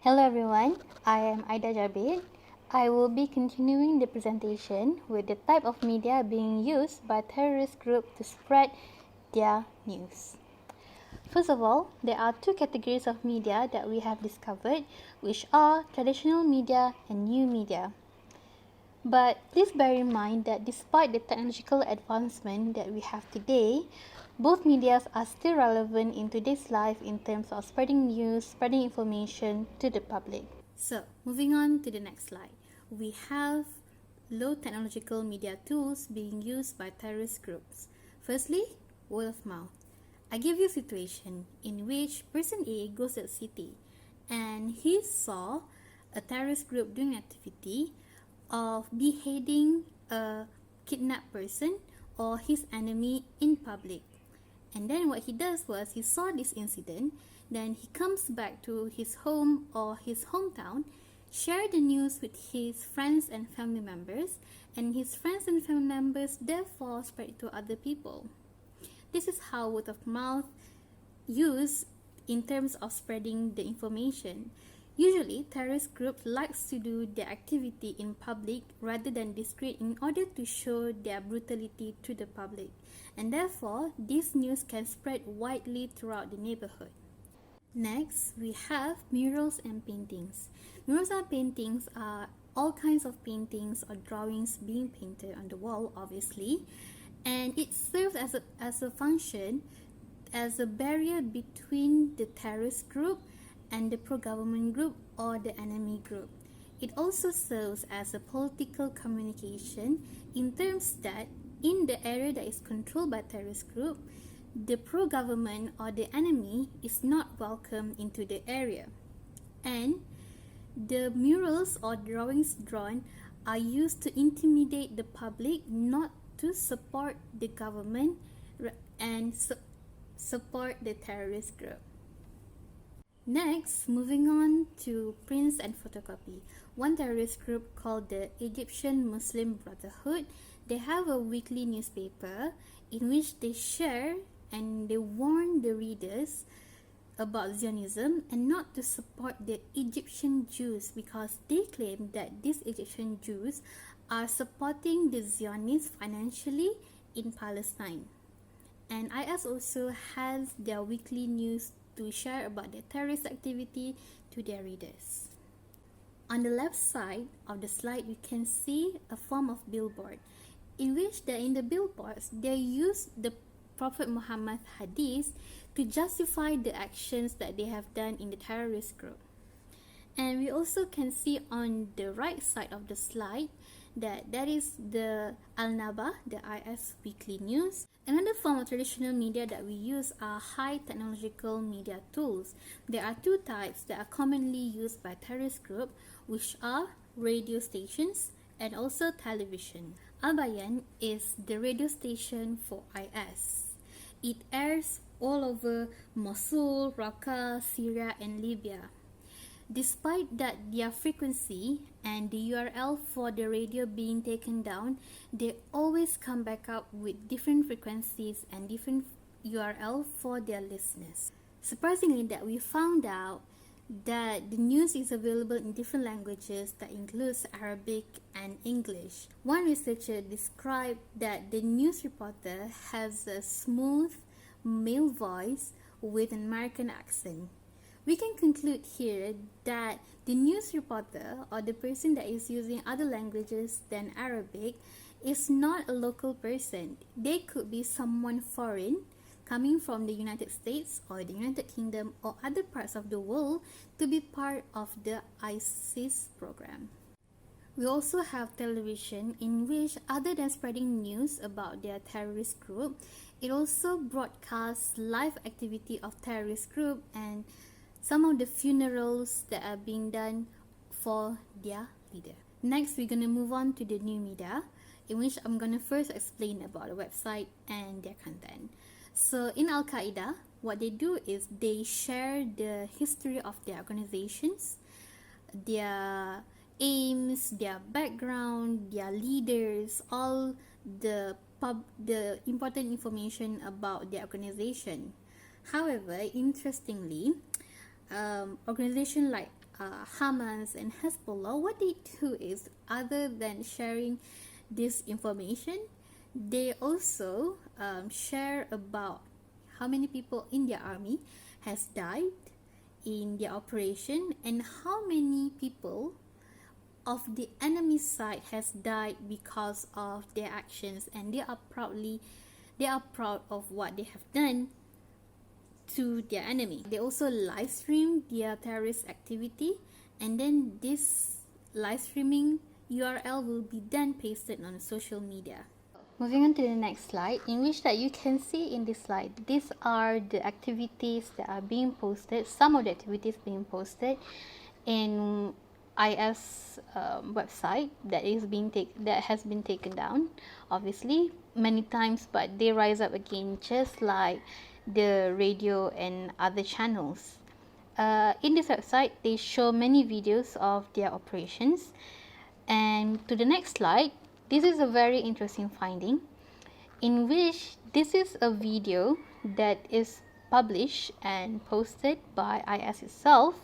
Hello everyone, I am Aida Jabir. I will be continuing the presentation with the type of media being used by terrorist groups to spread their news. First of all, there are two categories of media that we have discovered, which are traditional media and new media. But please bear in mind that despite the technological advancement that we have today, both medias are still relevant in today's life in terms of spreading news, spreading information to the public. So, moving on to the next slide. We have low technological media tools being used by terrorist groups. Firstly, word of mouth. I give you a situation in which person A goes to a city and he saw a terrorist group doing activity of beheading a kidnapped person or his enemy in public. And then what he does was he saw this incident, then he comes back to his home or his hometown, share the news with his friends and family members, and his friends and family members therefore spread it to other people. This is how word of mouth used in terms of spreading the information. Usually, terrorist groups likes to do their activity in public rather than discreet in order to show their brutality to the public, and therefore, this news can spread widely throughout the neighborhood. Next, we have murals and paintings. Murals and paintings are all kinds of paintings or drawings being painted on the wall, obviously, and it serves as a function as a barrier between the terrorist group and the pro-government group or the enemy group. It also serves as a political communication in terms that in the area that is controlled by terrorist group, the pro-government or the enemy is not welcome into the area. And the murals or drawings drawn are used to intimidate the public not to support the government and support the terrorist group. Next, moving on to prints and photocopy. One terrorist group called the Egyptian Muslim Brotherhood, they have a weekly newspaper in which they share and they warn the readers about Zionism and not to support the Egyptian Jews because they claim that these Egyptian Jews are supporting the Zionists financially in Palestine. And IS also has their weekly news to share about their terrorist activity to their readers. On the left side of the slide, you can see a form of billboard in which in the billboards, they use the Prophet Muhammad hadith to justify the actions that they have done in the terrorist group. And we also can see on the right side of the slide that is the Al-Naba, the IS weekly news. Another form of traditional media that we use are high technological media tools. There are two types that are commonly used by terrorist groups, which are radio stations and also television. Al-Bayan is the radio station for IS. It airs all over Mosul, Raqqa, Syria and Libya. Despite that their frequency and the URL for the radio being taken down, they always come back up with different frequencies and different URL for their listeners. Surprisingly, that we found out that the news is available in different languages that includes Arabic and English. One researcher described that the news reporter has a smooth male voice with an American accent. We can conclude here that the news reporter or the person that is using other languages than Arabic is not a local person. They could be someone foreign coming from the United States or the United Kingdom or other parts of the world to be part of the ISIS program. We also have television in which, other than spreading news about their terrorist group, it also broadcasts live activity of terrorist group and some of the funerals that are being done for their leader. Next, we're going to move on to the new media, in which I'm going to first explain about the website and their content. So in Al-Qaeda, what they do is they share the history of their organizations, their aims, their background, their leaders, all the important information about their organization. However, interestingly, organization like Hamas and Hezbollah, what they do is, other than sharing this information, they also share about how many people in their army has died in their operation, and how many people of the enemy side has died because of their actions, and they are proud of what they have done to their enemy. They also live stream their terrorist activity, and then this live streaming URL will be then pasted on social media. Moving on to the next slide, in which that you can see in this slide, these are the activities that are being posted, some of the activities being posted in IS website that has been taken down, obviously many times, but they rise up again, just like the radio and other channels. In this website, they show many videos of their operations. And to the next slide, this is a very interesting finding, in which this is a video that is published and posted by IS itself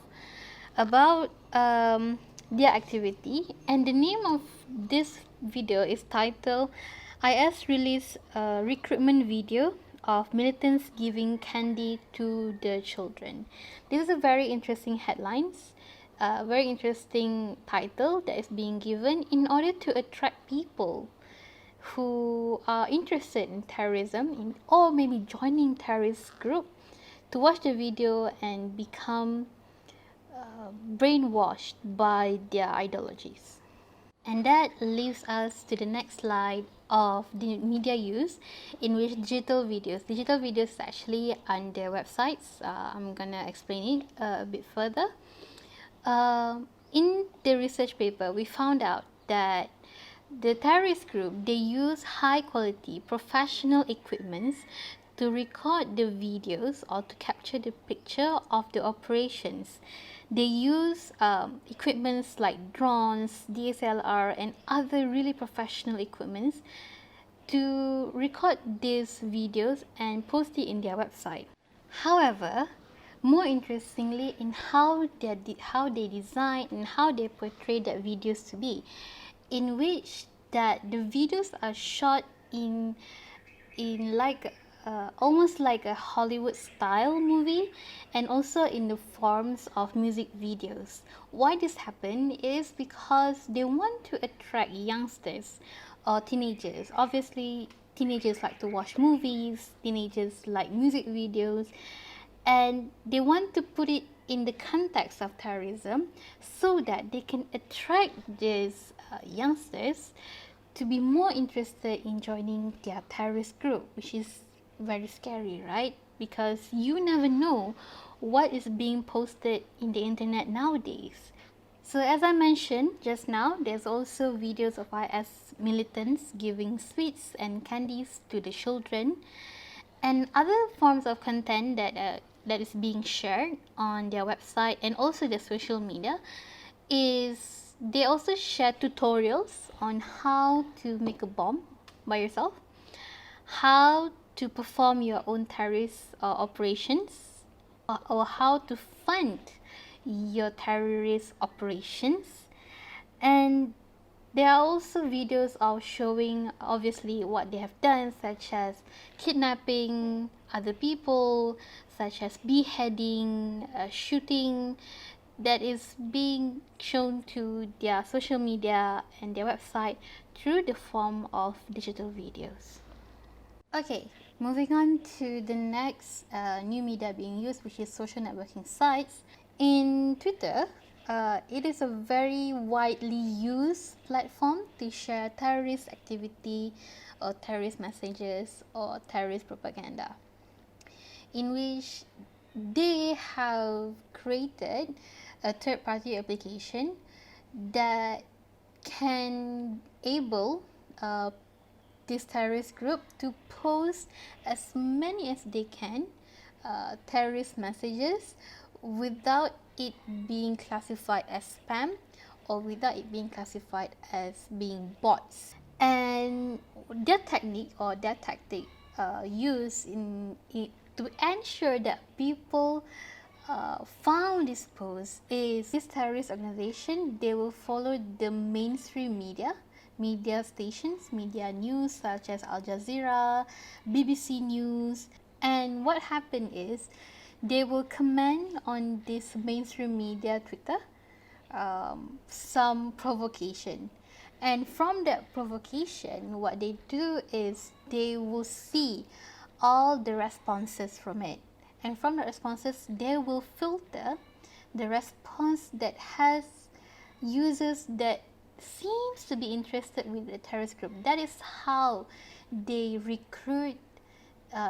about their activity, and the name of this video is titled IS released a recruitment video of militants giving candy to the children. This is a very interesting headlines, very interesting title that is being given in order to attract people who are interested in terrorism, or maybe joining terrorist group, to watch the video and become brainwashed by their ideologies. And that leaves us to the next slide of the media use, in which digital videos actually on their websites. I'm gonna explain it a bit further. In the research paper, we found out that the terrorist group, they use high quality professional equipments to record the videos or to capture the picture of the operations. They use equipments like drones, DSLR, and other really professional equipments to record these videos and post it in their website. However, more interestingly, in how they design and how they portray that videos to be, in which that the videos are shot in like almost like a Hollywood style movie, and also in the forms of music videos. Why this happened is because they want to attract youngsters or teenagers. Obviously, teenagers like to watch movies, teenagers like music videos, and they want to put it in the context of terrorism so that they can attract these youngsters to be more interested in joining their terrorist group, which is very scary, right? Because you never know what is being posted in the internet nowadays. So as I mentioned just now, there's also videos of IS militants giving sweets and candies to the children, and other forms of content that is being shared on their website and also their social media is they also share tutorials on how to make a bomb by yourself, how to perform your own terrorist operations, or how to fund your terrorist operations. And there are also videos of showing obviously what they have done, such as kidnapping other people, such as beheading, shooting, that is being shown to their social media and their website through the form of digital videos. Okay, moving on to the next new media being used, which is social networking sites. In Twitter, it is a very widely used platform to share terrorist activity or terrorist messages or terrorist propaganda, in which they have created a third-party application that can enable this terrorist group to post as many as they can terrorist messages without it being classified as spam or without it being classified as being bots. And their technique or their tactic used to ensure that people found this post is this terrorist organization, they will follow the mainstream media stations, media news such as Al Jazeera, BBC News, and what happened is they will comment on this mainstream media Twitter some provocation, and from that provocation what they do is they will see all the responses from it, and from the responses they will filter the response that has users that seems to be interested with the terrorist group. That is how they recruit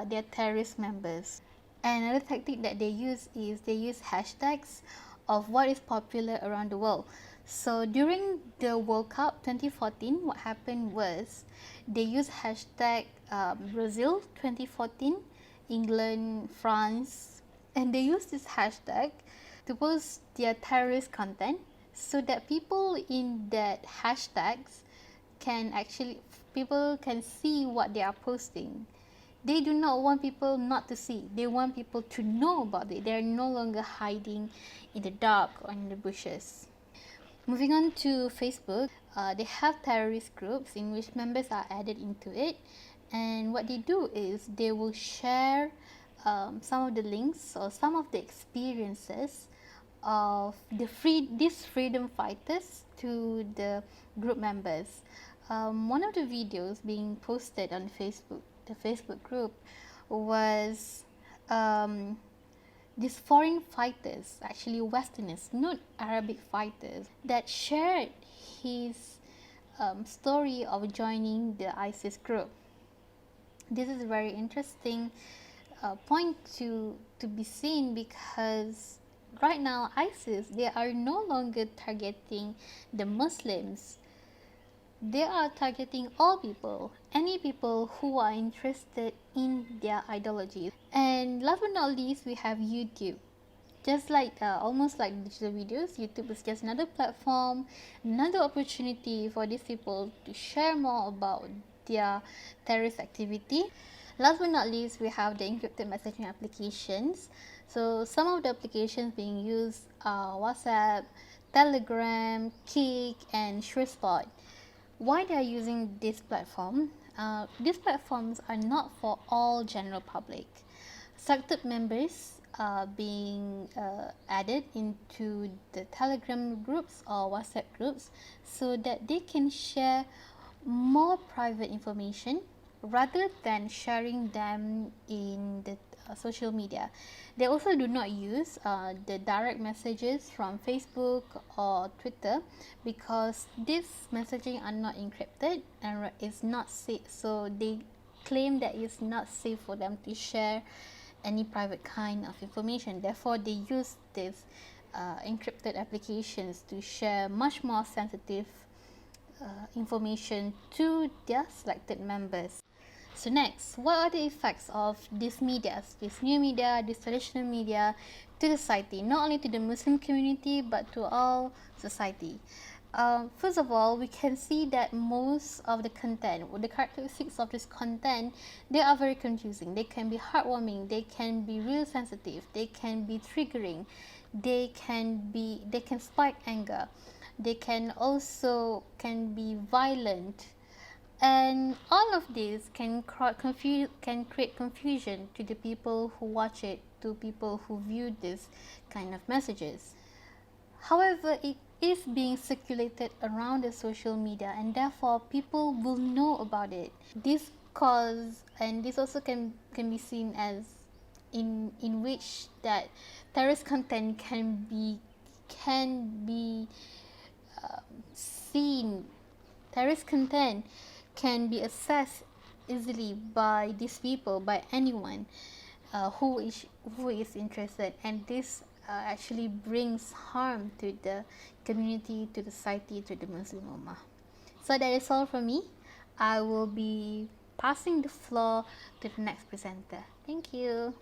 their terrorist members. And another tactic that they use is they use hashtags of what is popular around the world. So during the World Cup 2014, what happened was they used hashtag Brazil 2014, England, France, and they use this hashtag to post their terrorist content so that people in that hashtags people can see what they are posting. They do not want people not to see. They want people to know about it. They're no longer hiding in the dark or in the bushes. Moving on to Facebook, they have terrorist groups in which members are added into it. And what they do is they will share some of the links or some of the experiences of these freedom fighters to the group members. One of the videos being posted on Facebook, the Facebook group, was these foreign fighters, actually Westerners, not Arabic fighters, that shared his story of joining the ISIS group. This is a very interesting point to be seen, because right now ISIS, they are no longer targeting the Muslims. They are targeting all people, any people who are interested in their ideology. And last but not least, we have YouTube. Just like almost like digital videos, YouTube is just another platform, another opportunity for these people to share more about their terrorist activity. Last but not least, we have the encrypted messaging applications. So some of the applications being used are WhatsApp, Telegram, Kik, and SureSpot. Why they are using this platform? These platforms are not for all general public. Selected members are being added into the Telegram groups or WhatsApp groups so that they can share more private information rather than sharing them in the social media. They also do not use the direct messages from Facebook or Twitter, because this messaging are not encrypted and is not safe. So they claim that it's not safe for them to share any private kind of information. Therefore, they use these encrypted applications to share much more sensitive information to their selected members. So next, what are the effects of these medias, this new media, this traditional media, to the society, not only to the Muslim community but to all society? First of all, we can see that most of the content, the characteristics of this content, they are very confusing. They can be heartwarming, they can be real sensitive, they can be triggering, they can spike anger, they can be violent. And all of this can create confusion to the people who watch it, to people who view this kind of messages. However, it is being circulated around the social media, and therefore people will know about it. This also can be seen as in which that terrorist content can be seen. Terrorist content can be accessed easily by these people, by anyone who is interested, and this actually brings harm to the community, to the society, to the Muslim Ummah. So that is all from me. I will be passing the floor to the next presenter. Thank you.